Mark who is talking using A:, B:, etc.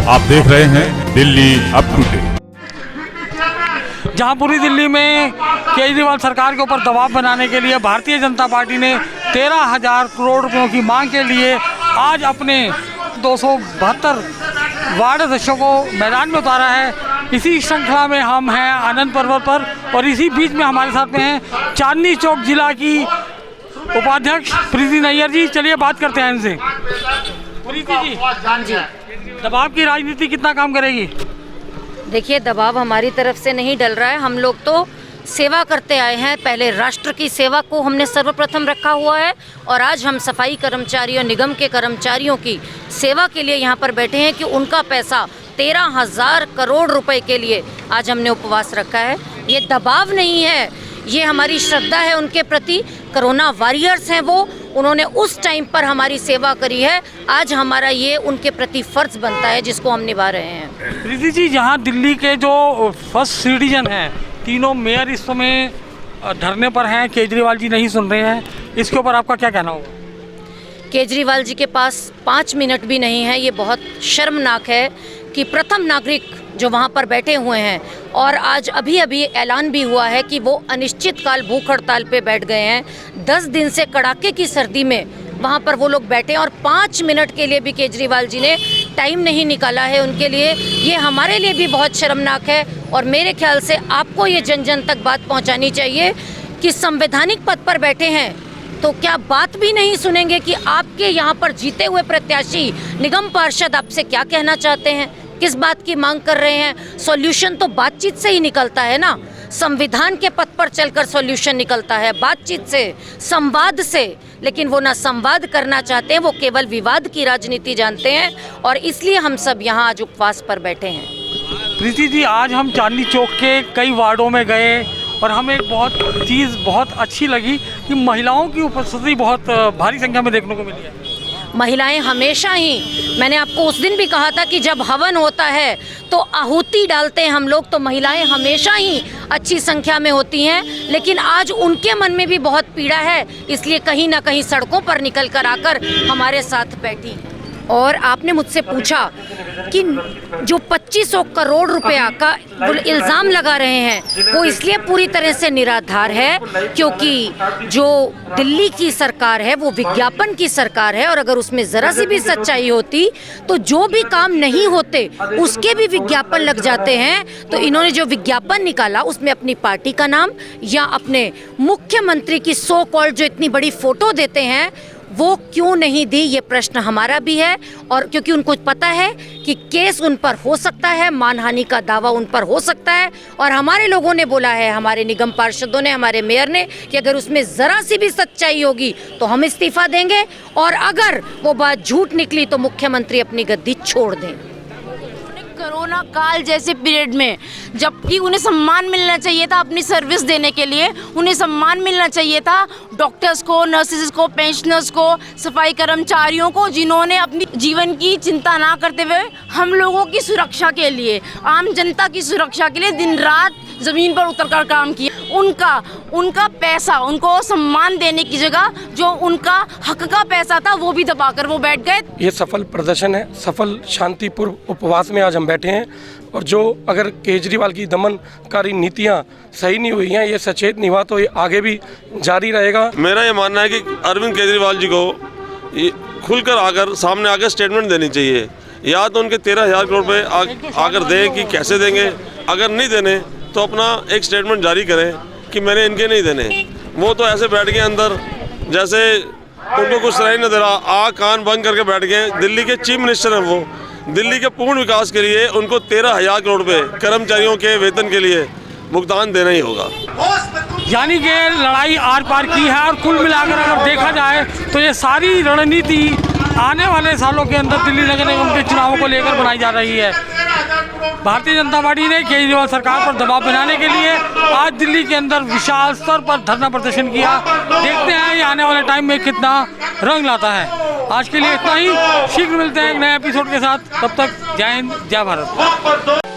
A: आप देख रहे हैं दिल्ली अप टू डेट।
B: जहां पूरी दिल्ली में केजरीवाल सरकार के ऊपर दबाव बनाने के लिए भारतीय जनता पार्टी ने 13,000 करोड़ रुपयों की मांग के लिए आज अपने 272 वार्ड अध्यक्षों को मैदान में उतारा है। इसी श्रृंखला में हम हैं आनंद पर्वत पर और इसी बीच में हमारे साथ में हैं चांदनी चौक जिला की उपाध्यक्ष प्रीति नैयर जी। चलिए बात करते हैं इनसे। प्रीति जी, दबाव की राजनीति कितना काम करेगी?
C: देखिए, दबाव हमारी तरफ से नहीं डल रहा है। हम लोग तो सेवा करते आए हैं। पहले राष्ट्र की सेवा को हमने सर्वप्रथम रखा हुआ है और आज हम सफाई कर्मचारियों, निगम के कर्मचारियों की सेवा के लिए यहाँ पर बैठे हैं कि उनका पैसा 13,000 करोड़ रुपए के लिए आज हमने उपवास रखा है। ये दबाव नहीं है, ये हमारी श्रद्धा है उनके प्रति। कोरोना वॉरियर्स हैं वो, उन्होंने उस टाइम पर हमारी सेवा करी है। आज हमारा ये उनके प्रति फर्ज बनता है जिसको हम निभा रहे हैं।
B: प्रीति जी, यहाँ दिल्ली के जो फर्स्ट सिटीजन हैं, तीनों मेयर इस समय धरने पर हैं, केजरीवाल जी नहीं सुन रहे हैं, इसके ऊपर आपका क्या कहना होगा?
C: केजरीवाल जी के पास 5 मिनट भी नहीं है। ये बहुत शर्मनाक है कि प्रथम नागरिक जो वहाँ पर बैठे हुए हैं और आज अभी अभी ऐलान भी हुआ है कि वो अनिश्चितकाल भूख हड़ताल पे बैठ गए हैं। 10 दिन से कड़ाके की सर्दी में वहाँ पर वो लोग बैठे हैं और 5 मिनट के लिए भी केजरीवाल जी ने टाइम नहीं निकाला है उनके लिए। ये हमारे लिए भी बहुत शर्मनाक है और मेरे ख्याल से आपको ये जन जन तक बात पहुँचानी चाहिए कि संवैधानिक पद पर बैठे हैं तो क्या बात भी नहीं सुनेंगे कि आपके यहाँ पर जीते हुए प्रत्याशी निगम पार्षद आपसे क्या कहना चाहते हैं, किस बात की मांग कर रहे हैं? सॉल्यूशन तो बातचीत से ही निकलता है ना। संविधान के पथ पर चलकर सॉल्यूशन निकलता है, बातचीत से, संवाद से। लेकिन वो ना संवाद करना चाहते हैं, वो केवल विवाद की राजनीति जानते हैं और इसलिए हम सब यहाँ आज उपवास पर बैठे हैं।
B: प्रीति जी, आज हम चांदनी चौक के कई वार्डों में गए और हमें एक बहुत अच्छी लगी कि महिलाओं की उपस्थिति बहुत भारी संख्या में देखने को मिली है।
C: महिलाएं हमेशा ही, मैंने आपको उस दिन भी कहा था कि जब हवन होता है तो आहुति डालते हैं हम लोग, तो महिलाएं हमेशा ही अच्छी संख्या में होती हैं। लेकिन आज उनके मन में भी बहुत पीड़ा है, इसलिए कहीं ना कहीं सड़कों पर निकल कर आकर हमारे साथ बैठी। और आपने मुझसे पूछा कि जो 2500 करोड़ रुपया का इल्ज़ाम लगा रहे हैं वो इसलिए पूरी तरह से निराधार है क्योंकि जो दिल्ली की सरकार है वो विज्ञापन की सरकार है और अगर उसमें ज़रा सी भी सच्चाई होती तो जो भी काम नहीं होते उसके भी विज्ञापन लग जाते हैं। तो इन्होंने जो विज्ञापन निकाला उसमें अपनी पार्टी का नाम या अपने मुख्यमंत्री की सो कॉल्ड जो इतनी बड़ी फ़ोटो देते हैं वो क्यों नहीं दी, ये प्रश्न हमारा भी है। और क्योंकि उनको पता है कि केस उन पर हो सकता है, मानहानि का दावा उन पर हो सकता है और हमारे लोगों ने बोला है, हमारे निगम पार्षदों ने, हमारे मेयर ने कि अगर उसमें ज़रा सी भी सच्चाई होगी तो हम इस्तीफा देंगे और अगर वो बात झूठ निकली तो मुख्यमंत्री अपनी गद्दी छोड़ दें।
D: कोरोना काल जैसे पीरियड में जबकि उन्हें सम्मान मिलना चाहिए था अपनी सर्विस देने के लिए, उन्हें सम्मान मिलना चाहिए था डॉक्टर्स को, नर्सेस को, पेंशनर्स को, सफाई कर्मचारियों को, जिन्होंने अपनी जीवन की चिंता ना करते हुए हम लोगों की सुरक्षा के लिए, आम जनता की सुरक्षा के लिए दिन रात ज़मीन पर उतरकर काम किया। उनका पैसा, उनको सम्मान देने की जगह जो उनका हक का पैसा था वो भी दबाकर वो बैठ गए।
E: ये सफल प्रदर्शन है, सफल शांतिपूर्ण उपवास में आज हम बैठे हैं और जो अगर केजरीवाल की दमनकारी नीतियां सही नहीं हुई हैं, ये सचेत नहीं हुआ तो ये आगे भी जारी रहेगा।
F: मेरा ये मानना है कि अरविंद केजरीवाल जी को खुलकर आकर सामने आकर स्टेटमेंट देनी चाहिए। या तो उनके 13,000 करोड़ रुपये आकर दें कि कैसे देंगे, अगर नहीं देने तो अपना एक स्टेटमेंट जारी करें कि मैंने इनके नहीं देने। वो तो ऐसे बैठ गए अंदर जैसे उनको कुछ सुनाई नहीं दे रहा, आँख कान बंद करके बैठ गए। दिल्ली के चीफ मिनिस्टर हैं वो, दिल्ली के पूर्ण विकास के लिए उनको 13,000 करोड़ रुपये कर्मचारियों के वेतन के लिए भुगतान देना ही होगा।
B: यानी कि लड़ाई आर पार की है और कुल मिलाकर अगर देखा जाए तो ये सारी रणनीति आने वाले सालों के अंदर दिल्ली नगर निगम के चुनावों को लेकर बनाई जा रही है। भारतीय जनता पार्टी ने केजरीवाल सरकार पर दबाव बनाने के लिए आज दिल्ली के अंदर विशाल स्तर पर धरना प्रदर्शन किया। देखते हैं ये आने वाले टाइम में कितना रंग लाता है। आज के लिए इतना ही, शीघ्र मिलते हैं एक नए एपिसोड के साथ, तब तक जय हिंद, जय भारत।